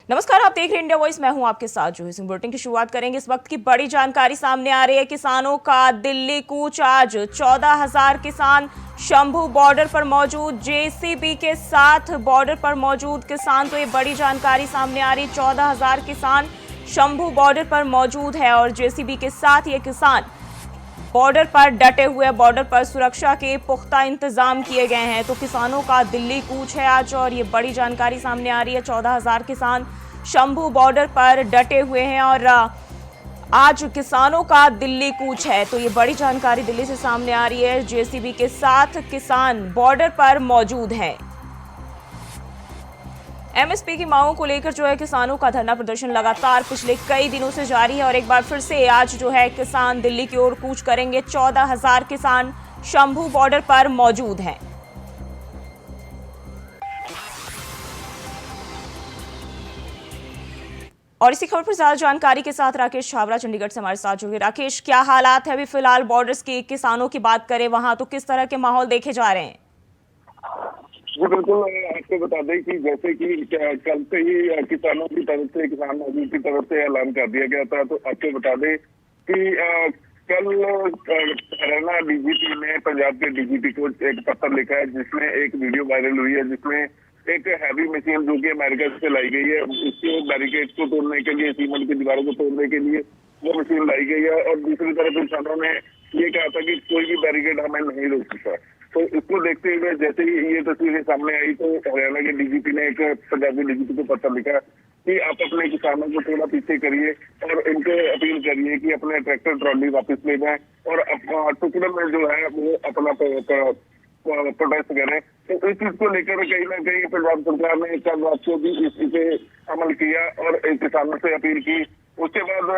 नमस्कार, आप देख रहे हैं इंडिया वॉइस। मैं हूं आपके साथ जो सिंह। बुलेटिन की शुरुआत करेंगे। इस वक्त की बड़ी जानकारी सामने आ रही है। किसानों का दिल्ली कूच आज 14,000 किसान शंभू बॉर्डर पर मौजूद, जेसीबी के साथ बॉर्डर पर मौजूद किसान। तो ये बड़ी जानकारी सामने आ रही है। 14,000 किसान शंभू बॉर्डर पर मौजूद है और जेसीबी के साथ ये किसान बॉर्डर पर डटे हुए। बॉर्डर पर सुरक्षा के पुख्ता इंतजाम किए गए हैं। तो किसानों का दिल्ली कूच है आज और ये बड़ी जानकारी सामने आ रही है। 14,000 किसान शंभू बॉर्डर पर डटे हुए हैं और आज किसानों का दिल्ली कूच है। तो ये बड़ी जानकारी दिल्ली से सामने आ रही है। जेसीबी के साथ किसान बॉर्डर पर मौजूद हैं। एमएसपी की मांगों को लेकर जो है किसानों का धरना प्रदर्शन लगातार पिछले कई दिनों से जारी है और एक बार फिर से आज जो है किसान दिल्ली की ओर कूच करेंगे। 14,000 किसान शंभू बॉर्डर पर मौजूद हैं। और इसी खबर पर ज्यादा जानकारी के साथ राकेश छाबरा चंडीगढ़ से हमारे साथ जुड़े। राकेश, क्या हालात है अभी फिलहाल बॉर्डर्स की? किसानों की बात करें वहां तो किस तरह के माहौल देखे जा रहे हैं? जी बिल्कुल, आपको बता दें कि जैसे कि कल से ही किसानों की तरफ से, किसान मजदूर की तरफ से ऐलान कर दिया गया था। तो आपको बता दें कि कल हरियाणा डीजीपी ने पंजाब के डीजीपी को एक पत्र लिखा है जिसमें एक वीडियो वायरल हुई है जिसमें एक हैवी मशीन जो कि अमेरिका से लाई गई है, उसके बैरिकेड को तोड़ने के लिए, सीमेंट की दीवारों को तोड़ने के लिए वो मशीन लाई गई है। और दूसरी तरफ किसानों ने ये कहा था कि कोई भी बैरिकेड हमें नहीं रोक सकता। तो इसको देखते हुए जैसे ही ये तस्वीरें सामने आई तो हरियाणा के डीजीपी ने एक पंजाबी डीजीपी को पत्र लिखा कि आप अपने किसानों को थोड़ा पीछे करिए और इनको अपील करिए कि अपने ट्रैक्टर ट्रॉली वापस ले जाएं और टुकड़े में जो है वो अपना प्रोटेस्ट करें। तो इस चीज को लेकर कहीं ना कहीं पंजाब सरकार ने कल रात को भी इस पे अमल किया और किसानों से अपील की। उसके बाद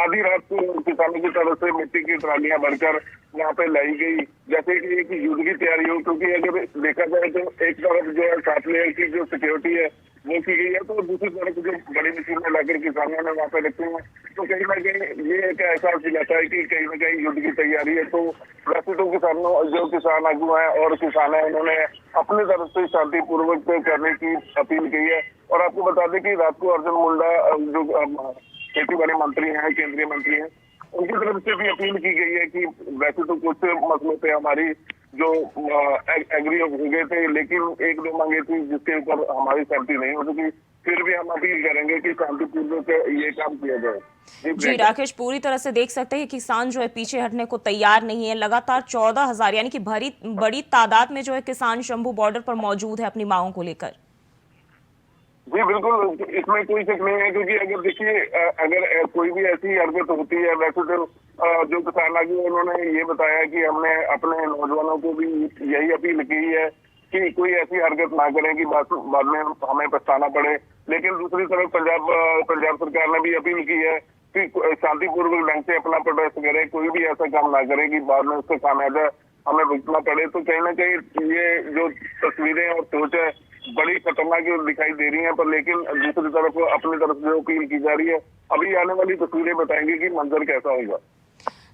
आधी रात को किसानों की तरफ से मिट्टी की ट्रालियां भरकर वहाँ पे लाई गई, जैसे कि एक युद्ध की तैयारी हो। क्योंकि अगर देखा जाए तो एक तरफ जो है 7 लेयर की जो सिक्योरिटी है वो की गई है, तो दूसरी तरफ जो बड़ी मशीनें लाकर किसानों ने वहाँ पे रखी है। तो कहीं ना कहीं ये एक एहसास दिलाता है कि कहीं ना कहीं युद्ध की तैयारी है। तो वैसे तो किसानों जो किसान आगू है और किसान है उन्होंने अपनी तरफ से शांतिपूर्वक करने की अपील की है। और आपको बता दें कि रात को अर्जुन मुंडा जो खेती बाड़ी मंत्री हैं, केंद्रीय मंत्री हैं, उनकी तरफ से भी अपील की गई है कि वैसे तो कुछ मसलों पे हमारी जो एग्री हो गए थे, लेकिन एक दो मांगे थी जिसके ऊपर हमारी सहमति नहीं हो सकी। फिर भी हम अपील करेंगे कि शांतिपूर्वक ये काम किया जाए। जी राकेश, पूरी तरह से देख सकते हैं कि किसान जो है पीछे हटने को तैयार नहीं है। लगातार 14,000 यानी कि बड़ी तादाद में जो है किसान शंभू बॉर्डर पर मौजूद है अपनी मांगों को लेकर। जी बिल्कुल, इसमें कोई शक नहीं है। क्योंकि अगर देखिए, अगर कोई भी ऐसी हरकत होती है, वैसे तो जो किसान आगे उन्होंने ये बताया कि हमने अपने नौजवानों को भी यही अपील की है कि कोई ऐसी हरकत ना करें कि बाद में हमें पछताना पड़े। लेकिन दूसरी तरफ पंजाब सरकार ने भी अपील की है कि शांतिपूर्वक ढंग से अपना प्रोटेस्ट करे, कोई भी ऐसा काम ना करे कि बाद में उसका खामियाजा हमें भुगतना पड़े। तो कहीं ना कहीं ये जो तस्वीरें और सोच है बड़ी खतरनाक दिखाई दे रही है। पर लेकिन दूसरी तरफ अपनी तरफ जो अपील की जा रही है, अभी आने वाली तस्वीरें बताएंगी कि मंजर कैसा होगा।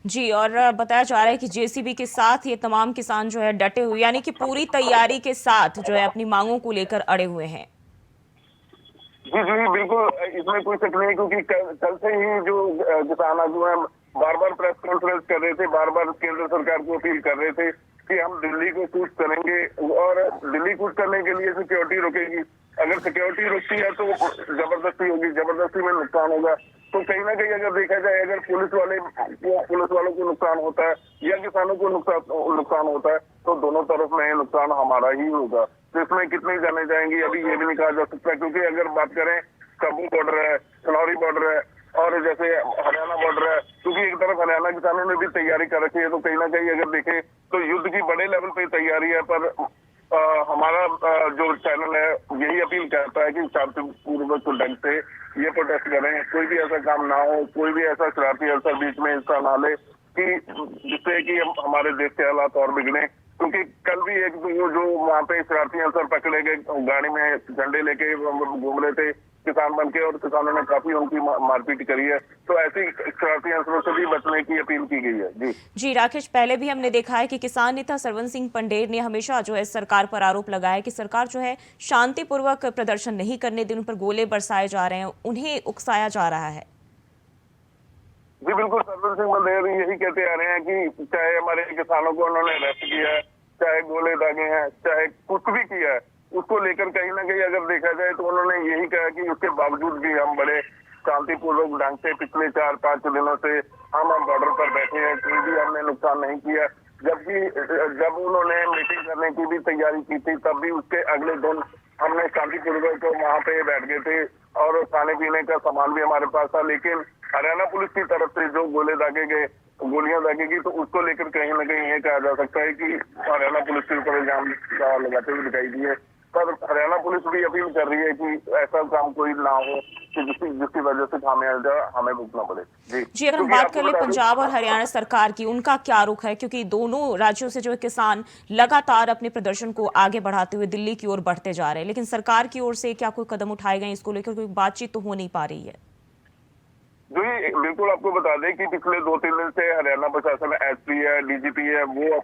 जी, और बताया जा रहा है कि जेसीबी के साथ ये तमाम किसान जो है डटे हुए यानी कि पूरी तैयारी के साथ जो है अपनी मांगों को लेकर अड़े हुए हैं। जी जी बिल्कुल, इसमें कोई शक नहीं। क्योंकि कल से ही जो किसान आगू हैं बार बार प्रेस कॉन्फ्रेंस कर रहे थे, बार बार केंद्र सरकार को अपील कर रहे थे कि हम दिल्ली को कूच करेंगे और दिल्ली कूच करने के लिए सिक्योरिटी रुकेगी। अगर सिक्योरिटी रुकती है तो जबरदस्ती होगी, जबरदस्ती में नुकसान होगा। तो कहीं ना कहीं अगर देखा जाए, अगर पुलिस वालों को नुकसान होता है या किसानों को नुकसान होता है तो दोनों तरफ में नुकसान हमारा ही होगा। तो इसमें कितनी जाने जाएंगी अभी ये भी नहीं कहा जा सकता। क्योंकि अगर बात करें, शंभू बॉर्डर है, खनौरी बॉर्डर है और जैसे हरियाणा बॉर्डर है, क्योंकि एक तरफ हरियाणा किसानों ने भी तैयारी कर रखी है। तो कहीं ना कहीं अगर देखें तो युद्ध की बड़े लेवल पे तैयारी है। पर हमारा जो चैनल है यही अपील करता है कि शांतिपूर्वक ढंग से ये प्रोटेस्ट करें, कोई भी ऐसा काम ना हो, कोई भी ऐसा शरारती अवसर बीच में हिस्सा ना ले कि जिससे कि हमारे देश के हालात और बिगड़े। क्योंकि कल भी एक जो वहाँ पे शरारती अवसर पकड़े गए, गाड़ी में झंडे लेके घूम रहे थे, किसान बनके, और किसानों ने काफी उनकी मारपीट करी है। तो ऐसी शरारती अंसरों से भी बचने की अपील की गई है। जी जी राकेश, पहले भी हमने देखा है कि किसान नेता सरवन सिंह पंडेर ने हमेशा जो है सरकार पर आरोप लगाया कि सरकार जो है शांतिपूर्वक प्रदर्शन नहीं करने देने, उन पर गोले बरसाए जा रहे हैं, उन्हें उकसाया जा रहा है। जी बिल्कुल, सरवन सिंह पंडेर यही कहते आ रहे हैं कि चाहे हमारे किसानों को उन्होंने अरेस्ट किया है, चाहे गोले दागे हैं, चाहे कुछ भी किया है, उसको लेकर कहीं ना कहीं अगर देखा जाए तो उन्होंने यही कहा कि उसके बावजूद भी हम बड़े शांतिपूर्वक ढंग से पिछले 4-5 दिनों से हम बॉर्डर पर बैठे हैं, कोई भी हमने नुकसान नहीं किया। जबकि जब उन्होंने मीटिंग करने की भी तैयारी की थी, तब भी उसके अगले दिन हमने शांतिपूर्वक वहां पे बैठ गए थे और खाने पीने का सामान भी हमारे पास था। लेकिन हरियाणा पुलिस की तरफ से जो गोलियां दागेगी, तो उसको लेकर कहीं ना कहीं ये कहा जा सकता है कि हरियाणा पुलिस के ऊपर इल्जाम लगाते हुए दिखाई दिए। पर हरियाणा पुलिस भी अपील कर रही है कि ऐसा काम कोई ना हो कि जिसकी वजह से खामियाजा हमें भुगतना पड़े। जी, अगर हम बात कर ले पंजाब और हरियाणा सरकार की, उनका क्या रुख है? क्योंकि दोनों राज्यों से जो है किसान लगातार अपने प्रदर्शन को आगे बढ़ाते हुए दिल्ली की ओर बढ़ते जा रहे हैं, लेकिन सरकार की ओर से क्या कोई कदम उठाए गए इसको लेकर? कोई बातचीत तो हो नहीं पा रही है। जी बिल्कुल, आपको बता दें कि पिछले 2-3 दिन से हरियाणा प्रशासन, एसपी है, डीजीपी है, वो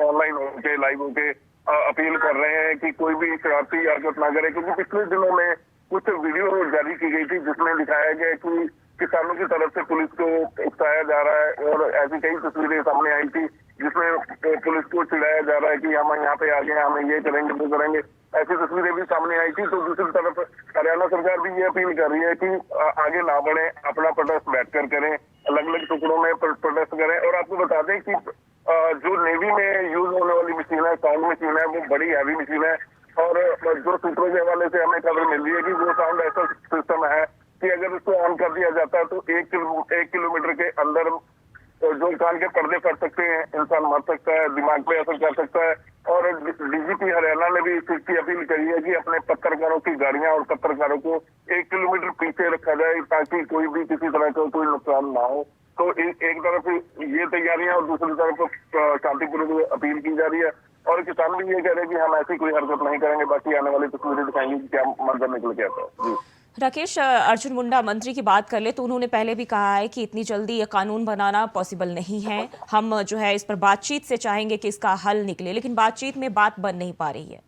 ऑनलाइन होके लाइव होके अपील कर रहे हैं कि कोई भी शरारती हरकत ना करे। क्योंकि पिछले दिनों में कुछ वीडियो जारी की गई थी जिसमें दिखाया गया कि किसानों की तरफ से पुलिस को उकसाया जा रहा है, और ऐसी कई तस्वीरें सामने आई थी जिसमें पुलिस को चिढ़ाया जा रहा है कि हम यहाँ पे आ गए, हम ये करेंगे वो करेंगे। ऐसी तस्वीरें भी सामने आई थी। तो दूसरी तरफ हरियाणा सरकार भी ये अपील कर रही है कि आगे ना बढ़े, अपना प्रोटेस्ट बैठकर करें, अलग अलग टुकड़ों में प्रोटेस्ट करें। और आपको बता दें कि जो नेवी में यूज होने वाली मशीन है, साउंड मशीन है, वो बड़ी हैवी मशीन है, और जो सूत्रों के हवाले से हमें खबर मिल रही है कि वो साउंड ऐसा सिस्टम है कि अगर उसको ऑन कर दिया जाता है तो 1 किलोमीटर के अंदर जो कान के पर्दे फट सकते हैं, इंसान मर सकता है, दिमाग पे असर कर सकता है। और डीजीपी हरियाणा ने भी इस चीज की अपील करी है कि अपने पत्रकारों की गाड़ियां और पत्रकारों को 1 किलोमीटर पीछे रखा जाए ताकि कोई भी किसी तरह का कोई नुकसान ना हो। तो एक तरफ ये तैयारियां और दूसरी तरफ शांतिपूर्वक अपील की जा रही है, और किसान भी ये कह रहे हैं कि हम ऐसी कोई हरकत नहीं करेंगे। बाकी आने वाली तस्वीरें दिखाएंगे कि क्या मंजर निकल के आता है। जी राकेश, अर्जुन मुंडा मंत्री की बात कर ले तो उन्होंने पहले भी कहा है कि इतनी जल्दी ये कानून बनाना पॉसिबल नहीं है, हम जो है इस पर बातचीत से चाहेंगे कि इसका हल निकले, लेकिन बातचीत में बात बन नहीं पा रही है।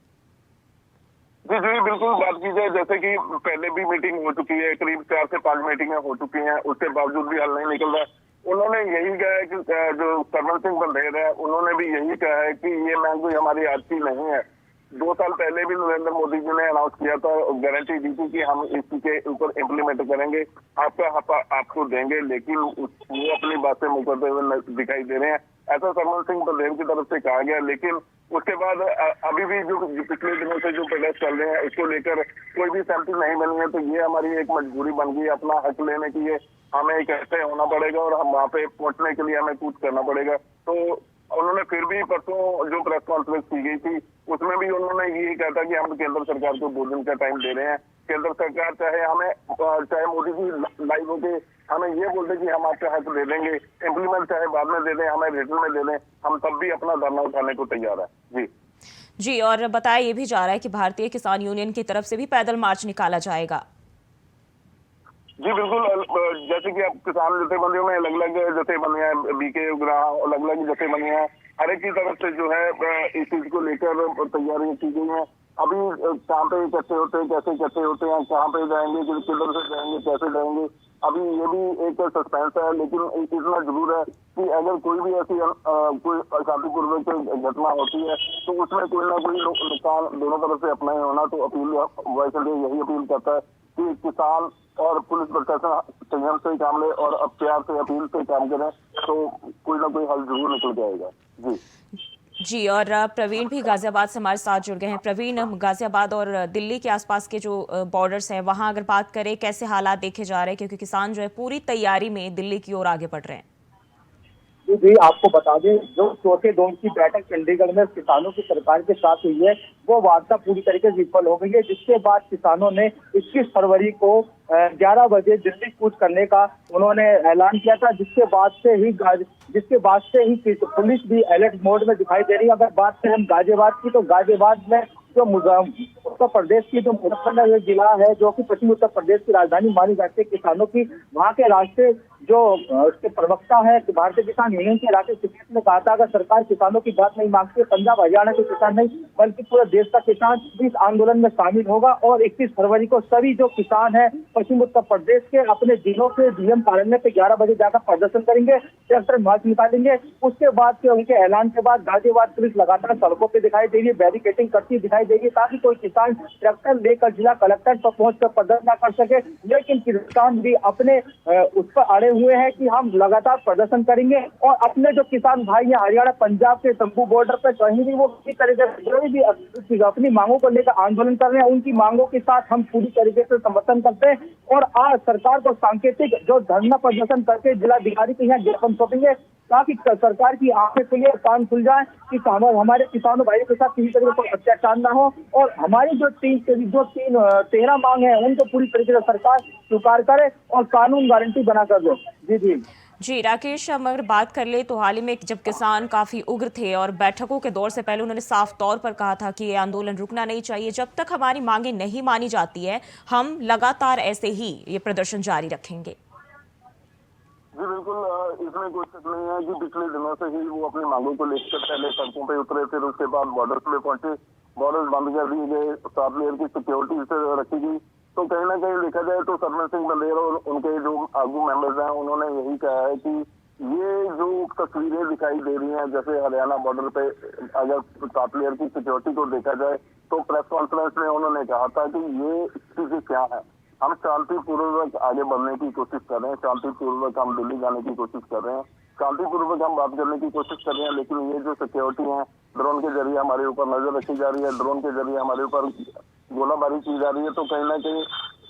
जी जी बिल्कुल, बात की जाए जैसे कि पहले भी मीटिंग हो चुकी है, करीब 4 से 5 मीटिंगें हो चुकी हैं, उसके बावजूद भी हल नहीं निकल रहा। उन्होंने यही कहा है कि जो सरवन सिंह पंडेर है, उन्होंने भी यही कहा है कि ये महंगाई हमारी आज की नहीं है। 2 साल पहले भी नरेंद्र मोदी जी ने अनाउंस किया था, गारंटी दी थी कि हम इसके ऊपर इम्प्लीमेंट करेंगे, आपका हक आपको देंगे, लेकिन वो अपनी बातें मुकरते हुए दिखाई दे रहे हैं। ऐसा सरवन सिंह पंडेर की तरफ से कहा गया। लेकिन उसके बाद अभी भी जो पिछले दिनों से जो प्रोटेस्ट चल रहे हैं, उसको लेकर कोई भी सहमति नहीं बनी है। तो ये हमारी एक मजबूरी बन गई, अपना हक लेने की ये हमें इकट्ठे होना पड़ेगा, और हम वहाँ पे पहुंचने के लिए हमें कुछ करना पड़ेगा। तो उन्होंने फिर भी परसों जो प्रेस कॉन्फ्रेंस की गई थी, उसमें भी उन्होंने यही कहा था कि हम केंद्र सरकार को 2 दिन का टाइम दे रहे हैं। केंद्र सरकार चाहे मोदी जी लाइव होके हमें ये बोलते कि हम आपका हक दे देंगे, इम्प्लीमेंट चाहे बाद में दे दें, हमें रिटर्न में दे दें, हम तब भी अपना धरना उठाने को तैयार है। जी और बताया ये भी जा रहा है कि भारतीय किसान यूनियन की तरफ से भी पैदल मार्च निकाला जाएगा। जी बिल्कुल, जैसे कि आप किसान जथेबंदियों में अलग अलग जथेबंदियां हैं, बीके उग्राह अलग अलग जथेबंदियां हैं, हर एक की तरफ से जो है इस चीज को लेकर तैयारियां की गई हैं। अभी कहाँ पे इकट्ठे होते हैं, कैसे इकट्ठे होते हैं, कहाँ पे जाएंगे, किधर से जाएंगे, कैसे जाएंगे, अभी ये भी एक सस्पेंस है। लेकिन इतना जरूर है कि अगर कोई भी ऐसी कोई अशांतिपूर्वक घटना होती है तो उसमें कोई ना कोई नुकसान दोनों तरफ से अपना ही होना। तो अपील वैसे यही अपील करता है कि किसान और पुलिस प्रशासन संयम से काम ले और अब प्यार से अपील से काम करें, तो कोई ना कोई हल जरूर निकल जाएगा। जी और प्रवीण भी गाजियाबाद से हमारे साथ जुड़ गए हैं। प्रवीण, गाजियाबाद और दिल्ली के आसपास के जो बॉर्डर्स हैं, वहां अगर बात करें कैसे हालात देखे जा रहे हैं, क्योंकि किसान जो है पूरी तैयारी में दिल्ली की ओर आगे बढ़ रहे हैं। जी आपको बता दें, जो चौथे दौर की बैठक चंडीगढ़ में किसानों की सरकार के साथ हुई है, वो वार्ता पूरी तरीके से विफल हो गई है, जिसके बाद किसानों ने 21 फरवरी को 11 बजे दिल्ली कूच करने का उन्होंने ऐलान किया था, जिसके बाद से ही पुलिस भी अलर्ट मोड में दिखाई दे रही है। अगर बात करें हम गाजियाबाद की, तो गाजियाबाद में जो उत्तर प्रदेश की जो मुजफ्फरनगर जिला है, जो कि पश्चिमी उत्तर प्रदेश की राजधानी मानी जाती है किसानों की, वहाँ के राष्ट्रीय जो उसके प्रवक्ता है भारतीय किसान यूनियन के राकेश टिकैत ने कहा था, अगर सरकार किसानों की बात नहीं मानती है, पंजाब हरियाणा के किसान नहीं बल्कि पूरे देश का किसान इस आंदोलन में शामिल होगा और 21 फरवरी को सभी जो किसान है पश्चिम उत्तर प्रदेश के अपने जिलों के डीएम कार्यालय पे 11 बजे जाकर प्रदर्शन करेंगे, ट्रैक्टर मार्च निकालेंगे। उसके बाद के उनके ऐलान के बाद गाजियाबाद पुलिस लगातार सड़कों पर दिखाई देगी, बैरिकेटिंग करती दिखाई देगी, ताकि कोई किसान ट्रैक्टर लेकर जिला कलेक्टर पर पहुंचकर प्रदर्शन न कर सके। लेकिन किसान भी अपने उस पर अड़े हुए हैं कि हम लगातार प्रदर्शन करेंगे और अपने जो किसान भाई हैं हरियाणा पंजाब के शंभू बॉर्डर पर कहीं भी वो किसी तरीके से कोई भी अपनी मांगों को लेकर आंदोलन कर रहे हैं, उनकी मांगों के साथ हम पूरी तरीके से समर्थन करते हैं और आज सरकार को सांकेतिक जो धरना प्रदर्शन करके जिलाधिकारी के यहाँ ज्ञापन सौंपेंगे, ताकि सरकार की आंखें खुले और कान खुल जाए कि हमारे किसानों भाइयों के साथ किसी तरह का अत्याचार न हो और हमारी जो 13 मांग है उनको पूरी तरीके से सरकार स्वीकार करे और कानून गारंटी बना कर दे। जी राकेश, हम अगर बात कर ले तो हाल ही में जब किसान काफी उग्र थे और बैठकों के दौर से पहले उन्होंने साफ तौर पर कहा था कि ये आंदोलन रुकना नहीं चाहिए, जब तक हमारी मांगे नहीं मानी जाती है हम लगातार ऐसे ही ये प्रदर्शन जारी रखेंगे। जी बिल्कुल, इसमें कोई शक नहीं है कि पिछले दिनों से ही वो अपनी मांगों को लेकर पहले सड़कों पे उतरे, फिर उसके बाद बॉर्डर पे पहुंचे, बॉर्डर बंद कर दिए गए, 7 लेयर की सिक्योरिटी से रखी गई। तो कहीं ना कहीं देखा जाए तो सरमन सिंह बंदेर और उनके जो आगू मेंबर्स हैं उन्होंने यही कहा है कि ये जो तस्वीरें दिखाई दे रही हैं, जैसे हरियाणा बॉर्डर पे अगर 7 लेयर की सिक्योरिटी को देखा जाए तो प्रेस कॉन्फ्रेंस में उन्होंने कहा था कि ये चीजें क्या है, हम शांतिपूर्वक आगे बढ़ने की कोशिश कर रहे हैं, शांतिपूर्वक हम दिल्ली जाने की कोशिश कर रहे हैं, शांतिपूर्वक हम बात करने की कोशिश कर रहे हैं, लेकिन ये जो सिक्योरिटी है ड्रोन के जरिए हमारे ऊपर नजर रखी जा रही है, ड्रोन के जरिए हमारे ऊपर गोलाबारी की जा रही है। तो कहीं ना कहीं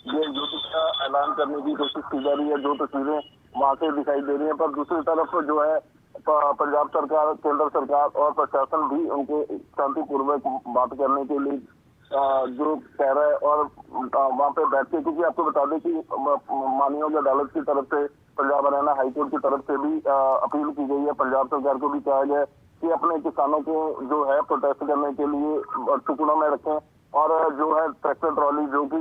ये युद्ध का ऐलान करने की कोशिश की जा रही है, जो तस्वीरें वहां से दिखाई दे रही है। पर दूसरी तरफ जो है पंजाब सरकार, केंद्र सरकार और प्रशासन भी उनके शांतिपूर्वक बात करने के लिए जो कह रहा है और वहाँ पे बैठ के, क्योंकि आपको बता दें कि माननीय अदालत की तरफ से पंजाब हरियाणा हाईकोर्ट की तरफ से भी अपील की गई है, पंजाब सरकार को भी कहा गया है कि अपने किसानों को जो है प्रोटेस्ट करने के लिए टुकड़ों में रखें और जो है ट्रैक्टर ट्रॉली जो कि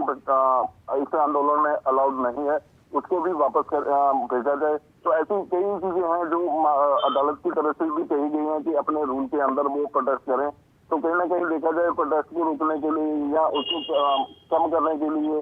इस आंदोलन में अलाउड नहीं है उसको भी वापस भेजा जाए। तो ऐसी कई चीजें हैं जो अदालत की तरफ से भी कही गई हैं कि अपने रूल के अंदर वो प्रोटेस्ट करें। तो कहीं ना कहीं देखा जाए प्रोटेस्ट को रोकने के लिए या उसको कम करने के लिए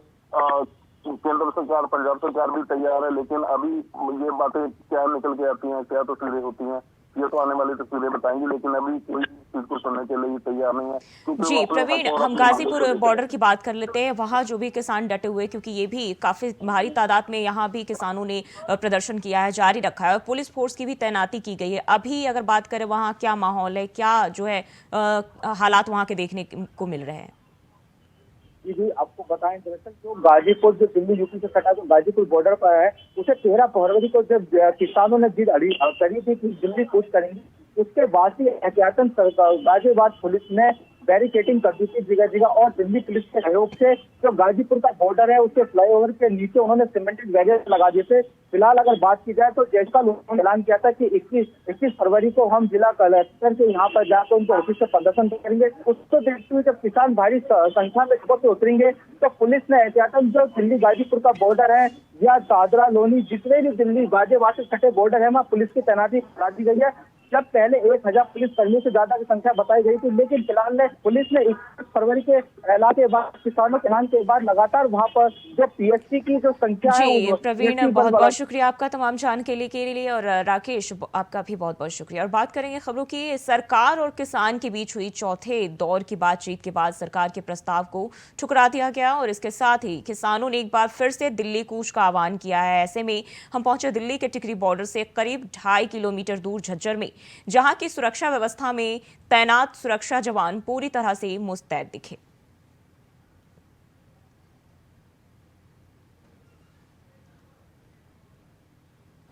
केंद्र सरकार, पंजाब सरकार भी तैयार है, लेकिन अभी ये बातें क्या निकल के आती हैं, क्या तस्वीरें होती हैं, ये तो आने वाली तस्वीरें बताएंगी, लेकिन अभी कोई चीज को सुनने के लिए तैयार नहीं है। जी प्रवीण, हम गाजीपुर बॉर्डर की बात कर लेते हैं, वहां जो भी किसान डटे हुए, क्योंकि ये भी काफी भारी तादाद में यहाँ भी किसानों ने प्रदर्शन किया है, जारी रखा है और पुलिस फोर्स की भी तैनाती की गई है। अभी अगर बात करें वहाँ क्या माहौल है, क्या जो है हालात वहाँ के देखने को मिल रहे हैं? जी आपको बताएं, दरअसल जो गाजीपुर जो दिल्ली यूपी से सटा जो गाजीपुर बॉर्डर पर है, उसे 13 फरवरी को जब किसानों ने जिद करी थी कि दिल्ली कूच करेंगे, उसके बाद ही एहतियातन गाजियाबाद पुलिस ने बैरिकेटिंग कर दी थी जगह जगह और दिल्ली पुलिस के सहयोग से जो गाजीपुर का बॉर्डर है उसके फ्लाईओवर के नीचे उन्होंने सीमेंटेड बैरियर लगा दिए थे। फिलहाल अगर बात की जाए तो जयसवाल उन्होंने ऐलान किया था कि 21 फरवरी को हम जिला कलेक्टर के यहाँ पर जाकर उनके ऑफिस से प्रदर्शन करेंगे। उसको देखते हुए जब किसान भारी संख्या में सुबह से उतरेंगे तो पुलिस ने एहतियातन जो दिल्ली गाजीपुर का बॉर्डर है या दादरा लोनी जितने भी दिल्ली गाजियाबाद से सटे बॉर्डर है वहाँ पुलिस की तैनाती करा दी गई है। जब पहले 1000 पुलिस कर्मियों से ज्यादा की संख्या बताई गई थी, लेकिन फिलहाल पुलिस ने 21 फरवरी के ऐलान के बाद, किसानों के ऐलान के बाद लगातार वहां पर जो पीएससी की जो संख्या है। जी प्रवीण, बहुत बहुत शुक्रिया आपका तमाम जानकारी के लिए और राकेश आपका भी बहुत बहुत शुक्रिया। और बात करेंगे खबरों की। सरकार और किसान के बीच हुई चौथे दौर की बातचीत के बाद सरकार के प्रस्ताव को ठुकरा दिया गया और इसके साथ ही किसानों ने एक बार फिर से दिल्ली कूच का आह्वान किया है। ऐसे में हम पहुंचे दिल्ली के टिकरी बॉर्डर से करीब 2.5 किलोमीटर दूर झज्जर में, जहां की सुरक्षा व्यवस्था में तैनात सुरक्षा जवान पूरी तरह से मुस्तैद दिखे।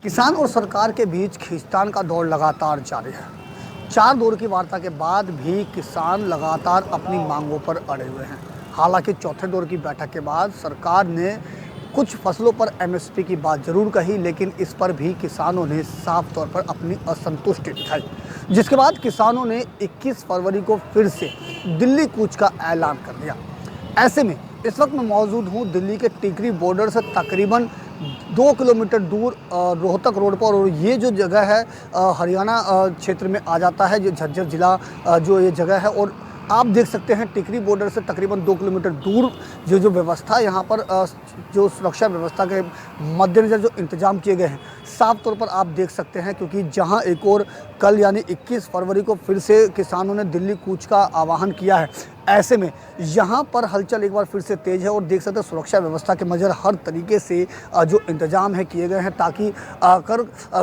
किसान और सरकार के बीच खींचतान का दौर लगातार जारी है। 4 दौर की वार्ता के बाद भी किसान लगातार अपनी मांगों पर अड़े हुए हैं। हालांकि चौथे दौर की बैठक के बाद सरकार ने कुछ फसलों पर एमएसपी की बात जरूर कही, लेकिन इस पर भी किसानों ने साफ तौर पर अपनी असंतुष्टि दिखाई। जिसके बाद किसानों ने 21 फरवरी को फिर से दिल्ली कूच का ऐलान कर दिया। ऐसे में इस वक्त मैं मौजूद हूँ दिल्ली के टिकरी बॉर्डर से तकरीबन 2 किलोमीटर दूर रोहतक रोड पर, और ये जो जगह है हरियाणा क्षेत्र में आ जाता है, जो झज्जर ज़िला जो ये जगह है। और आप देख सकते हैं टिकरी बॉर्डर से तकरीबन 2 किलोमीटर दूर जो व्यवस्था यहाँ पर जो सुरक्षा व्यवस्था के मद्देनज़र जो इंतजाम किए गए हैं, साफ तौर पर आप देख सकते हैं, क्योंकि जहाँ एक और कल यानी 21 फरवरी को फिर से किसानों ने दिल्ली कूच का आह्वान किया है, ऐसे में यहाँ पर हलचल एक बार फिर से तेज़ है। और देख सकते हैं सुरक्षा व्यवस्था के मज़र हर तरीके से जो इंतजाम है किए गए हैं, ताकि अगर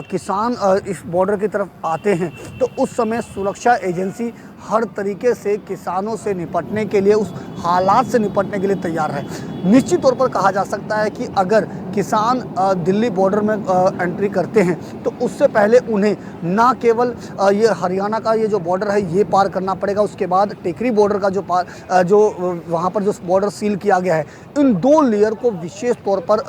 किसान इस बॉर्डर की तरफ आते हैं तो उस समय सुरक्षा एजेंसी हर तरीके से किसानों से निपटने के लिए, उस हालात से निपटने के लिए तैयार है। निश्चित तौर पर कहा जा सकता है कि अगर किसान दिल्ली बॉर्डर में एंट्री करते हैं तो उससे पहले उन्हें ना केवल ये हरियाणा का ये जो बॉर्डर है ये पार करना पड़ेगा, उसके बाद टिकरी बॉर्डर का जो वहाँ पर जो बॉर्डर सील किया गया है, इन 2 लेयर को विशेष तौर पर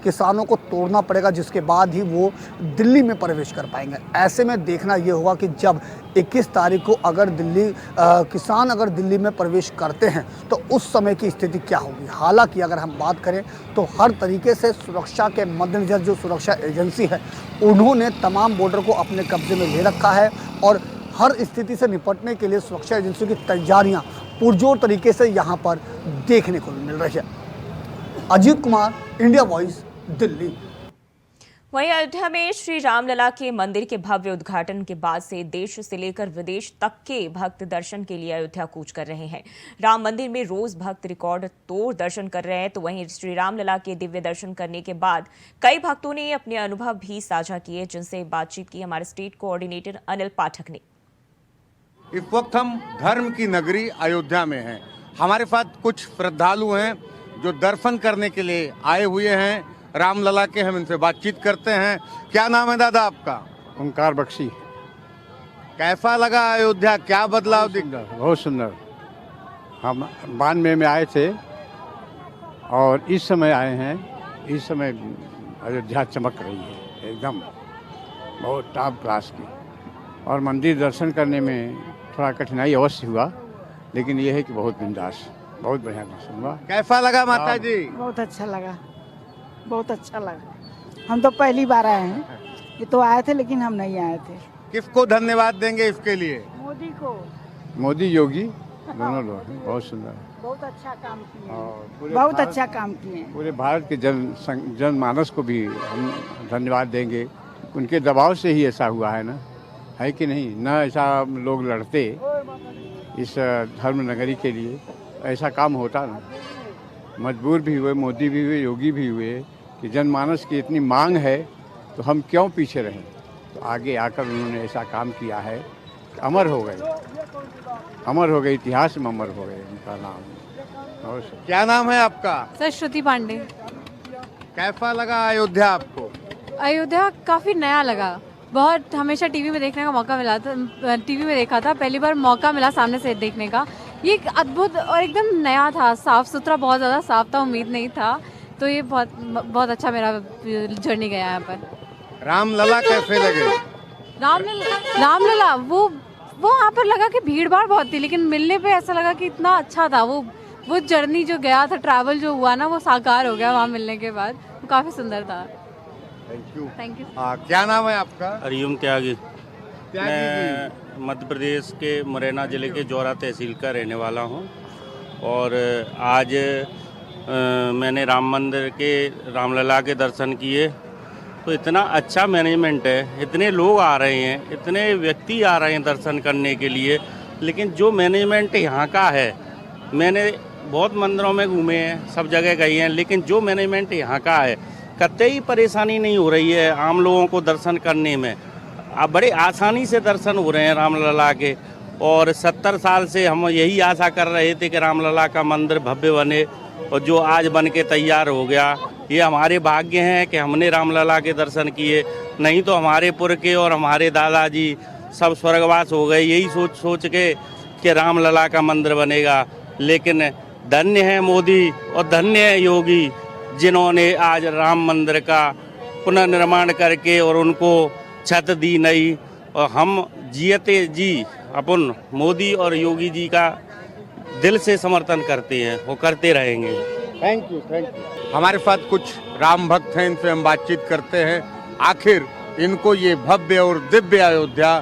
किसानों को तोड़ना पड़ेगा, जिसके बाद ही वो दिल्ली में प्रवेश कर पाएंगे। ऐसे में देखना ये होगा कि जब 21 तारीख को अगर किसान अगर दिल्ली में प्रवेश करते हैं तो उस समय की स्थिति क्या होगी। हालांकि अगर हम बात करें तो हर तरीके से सुरक्षा के मद्देनज़र जो सुरक्षा एजेंसी है उन्होंने तमाम बॉर्डर को अपने कब्जे में ले रखा है, और हर स्थिति से निपटने के लिए सुरक्षा एजेंसियों की तैयारियां पुरजोर तरीके से यहाँ पर देखने को मिल रही है। Ajit Kumar, India voice, Delhi. वहीं अयोध्या में श्री रामलला के मंदिर के भव्य उद्घाटन के बाद से देश से लेकर विदेश तक के भक्त दर्शन के लिए अयोध्या कूच कर रहे हैं। राम मंदिर में रोज भक्त रिकॉर्ड तोड़ दर्शन कर रहे हैं, तो वहीं श्री रामलला के दिव्य दर्शन करने के बाद कई भक्तों ने अपने अनुभव भी साझा किए, जिनसे बातचीत की हमारे स्टेट कोऑर्डिनेटर अनिल पाठक ने। इस वक्त हम धर्म की नगरी अयोध्या में हैं। हमारे साथ कुछ श्रद्धालु हैं जो दर्शन करने के लिए आए हुए हैं रामलला के। हम इनसे बातचीत करते हैं। क्या नाम है दादा आपका? ओंकार बख्शी। कैसा लगा अयोध्या, क्या बदलाव दिखा? बहुत सुंदर। हम 92 में आए थे और इस समय आए हैं। इस समय अयोध्या चमक रही है एकदम, बहुत टॉप क्लास की। और मंदिर दर्शन करने में थोड़ा कठिनाई अवश्य हुआ, लेकिन यह है कि बहुत बिंदास, बहुत बढ़िया दर्शन हुआ। कैसा लगा माता जी? बहुत अच्छा लगा, बहुत अच्छा लगा। हम तो पहली बार आए हैं, ये तो आए थे लेकिन हम नहीं आए थे। किसको धन्यवाद देंगे इसके लिए? मोदी को। मोदी योगी दोनों लोग हैं, बहुत सुंदर, बहुत अच्छा काम किए और बहुत अच्छा काम किए। पूरे भारत के जनमानस को भी हम धन्यवाद देंगे। उनके दबाव से ही ऐसा हुआ है ना, है कि नहीं? न ऐसा लोग लड़ते इस धर्म नगरी के लिए, ऐसा काम होता ना। मजबूर भी हुए, मोदी भी हुए, योगी भी हुए कि जनमानस की इतनी मांग है तो हम क्यों पीछे रहें। तो आगे आकर उन्होंने ऐसा काम किया है कि अमर हो गए, अमर हो गए, इतिहास में अमर हो गए उनका नाम। और क्या नाम है आपका? सर श्रुति पांडे। कैसा लगा अयोध्या आपको? अयोध्या काफ़ी नया लगा, बहुत हमेशा टीवी में देखने का मौका मिला था, टीवी में देखा था, पहली बार मौका मिला सामने से देखने का। ये एक अद्भुत और एकदम नया था, साफ़ सुथरा, बहुत ज़्यादा साफ था, उम्मीद नहीं था। तो ये बहुत अच्छा मेरा जर्नी गया यहाँ पर। रामलला कैसे लगे? रामलला वो वहाँ पर लगा कि भीड़ भाड़ बहुत थी, लेकिन मिलने पे ऐसा लगा कि इतना अच्छा था। वो जर्नी जो गया था, ट्रैवल जो हुआ ना, वो साकार हो गया वहाँ मिलने के बाद। वो काफ़ी सुंदर था। Thank you. क्या नाम है आपका? हरिओम त्यागी। त्यागी मैं मध्य प्रदेश के मुरैना ज़िले के जौरा तहसील का रहने वाला हूं, और आज मैंने राम मंदिर के रामलला के दर्शन किए। तो इतना अच्छा मैनेजमेंट है, इतने लोग आ रहे हैं, इतने व्यक्ति आ रहे हैं दर्शन करने के लिए, लेकिन जो मैनेजमेंट यहाँ का है, मैंने बहुत मंदिरों में घूमे हैं, सब जगह गए हैं, लेकिन जो मैनेजमेंट यहाँ का है, कतई परेशानी नहीं हो रही है आम लोगों को दर्शन करने में। अब बड़े आसानी से दर्शन हो रहे हैं रामलला के। और 70 साल से हम यही आशा कर रहे थे कि रामलला का मंदिर भव्य बने, और जो आज बन के तैयार हो गया, ये हमारे भाग्य हैं कि हमने रामलला के दर्शन किए। नहीं तो हमारे पुरखे और हमारे दादाजी सब स्वर्गवास हो गए यही सोच के कि रामलला का मंदिर बनेगा। लेकिन धन्य है मोदी और धन्य है योगी, जिन्होंने आज राम मंदिर का पुनर्निर्माण करके और उनको छत दी नई, और हम जियते जी अपन मोदी और योगी जी का दिल से समर्थन करते हैं और करते रहेंगे। Thank you, thank you. हमारे साथ कुछ राम भक्त हैं, इनसे हम बातचीत करते हैं। आखिर इनको ये भव्य और दिव्य अयोध्या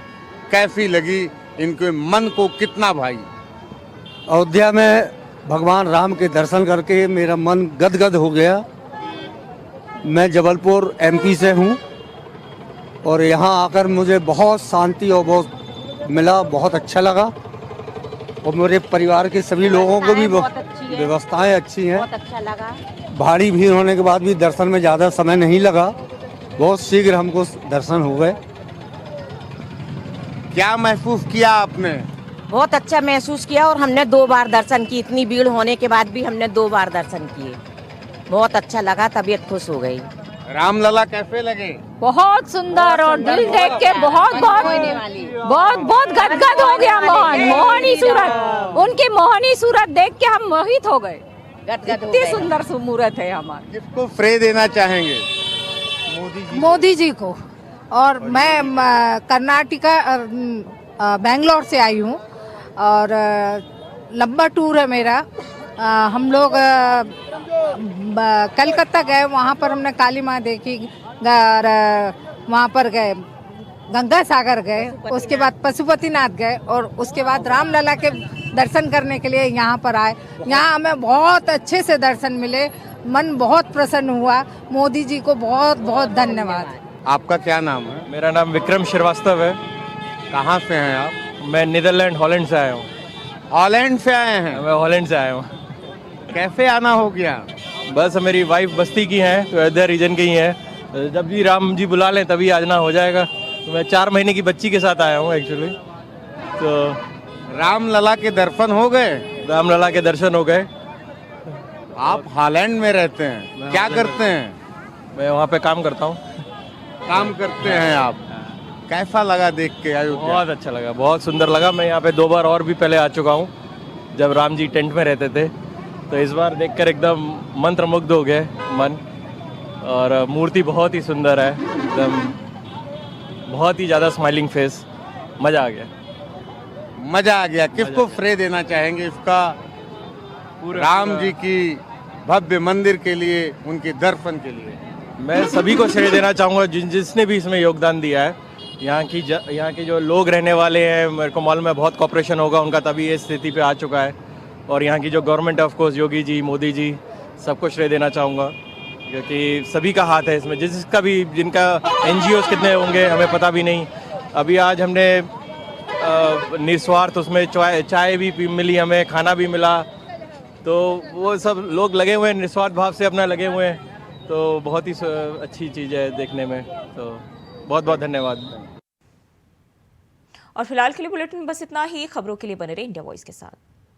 कैसी लगी, इनके मन को कितना भाई? अयोध्या में भगवान राम के दर्शन करके मेरा मन गदगद हो गया। मैं जबलपुर एमपी से हूँ और यहाँ आकर मुझे बहुत शांति और बहुत मिला, बहुत अच्छा लगा। और मेरे परिवार के सभी लोगों को भी व्यवस्थाएं अच्छी हैं। बहुत अच्छा लगा। भारी भीड़ होने के बाद भी दर्शन में ज़्यादा समय नहीं लगा, बहुत शीघ्र हमको दर्शन हो गए। क्या महसूस किया आपने? बहुत अच्छा महसूस किया और हमने 2 बार दर्शन की। इतनी भीड़ होने के बाद भी हमने 2 बार दर्शन किए। बहुत अच्छा लगा, तबीयत खुश हो गई। रामलला कैसे लगे? बहुत सुंदर और दिल देख के बहुत गदगद हो गया मन। मोहनी सूरत, उनकी मोहनी सूरत देख के हम मोहित हो गए। इतनी सुंदर सूरत है हमारी। किसको श्रेय देना चाहेंगे? मोदी जी को। और मैं कर्नाटका बेंगलोर से आई हूँ और लंबा टूर है मेरा। हम लोग कलकत्ता गए, वहाँ पर हमने काली माँ देखी और वहाँ पर गए, गंगा सागर गए, उसके बाद पशुपतिनाथ गए और उसके बाद रामलला के दर्शन करने के लिए यहाँ पर आए। यहाँ हमें बहुत अच्छे से दर्शन मिले, मन बहुत प्रसन्न हुआ। मोदी जी को बहुत बहुत धन्यवाद। आपका क्या नाम है? मेरा नाम विक्रम श्रीवास्तव है। कहाँ से हैं आप? मैं नीदरलैंड हॉलैंड से आया हूँ। हॉलैंड से आए हैं? मैं हॉलैंड से आया हूँ। कैसे आना हो गया? बस मेरी वाइफ बस्ती की हैं, तो अयोध्या रीजन की ही हैं। जब भी राम जी बुला लें तभी आना हो जाएगा। तो मैं 4 महीने की बच्ची के साथ आया हूँ एक्चुअली। तो रामलला के दर्शन हो गए? रामलला के दर्शन हो गए। आप हॉलैंड में रहते हैं, क्या करते हैं? मैं वहाँ पे काम करता हूँ। काम करते हैं आप? कैसा लगा देख के अयोध्या? बहुत अच्छा लगा, बहुत सुंदर लगा। मैं यहाँ पे 2 बार और भी पहले आ चुका हूँ, जब राम जी टेंट में रहते थे। तो इस बार देखकर एकदम मंत्रमुग्ध हो गए मन। और मूर्ति बहुत ही सुंदर है, एकदम बहुत ही ज़्यादा स्माइलिंग फेस। मज़ा आ गया, मज़ा आ गया। किसको श्रेय देना चाहेंगे इसका? राम जी की भव्य मंदिर के लिए, उनके दर्शन के लिए? मैं सभी को श्रेय देना चाहूँगा जिसने भी इसमें योगदान दिया है। यहाँ के जो लोग रहने वाले हैं, मेरे को मालूम है बहुत कॉपरेशन होगा उनका, तभी इस स्थिति पे आ चुका है। और यहाँ की जो government of course, Yogi ji, Modi ji, सबको श्रेय देना चाहूँगा, क्योंकि सभी का हाथ है इसमें। जिसका भी, जिनका NGOs कितने होंगे हमें पता भी नहीं। अभी आज हमने निस्वार्थ उसमें चाय भी मिली, हमें खाना भी मिला। तो वो सब लोग लगे हुए हैं, निस्वार्थ भाव से अपना लगे हुए हैं। तो बहुत ही अच्छी चीज़ है देखने में। तो बहुत बहुत धन्यवाद। और फिलहाल के लिए बुलेटिन में बस इतना ही। खबरों के लिए बने रहे इंडिया वॉइस के साथ।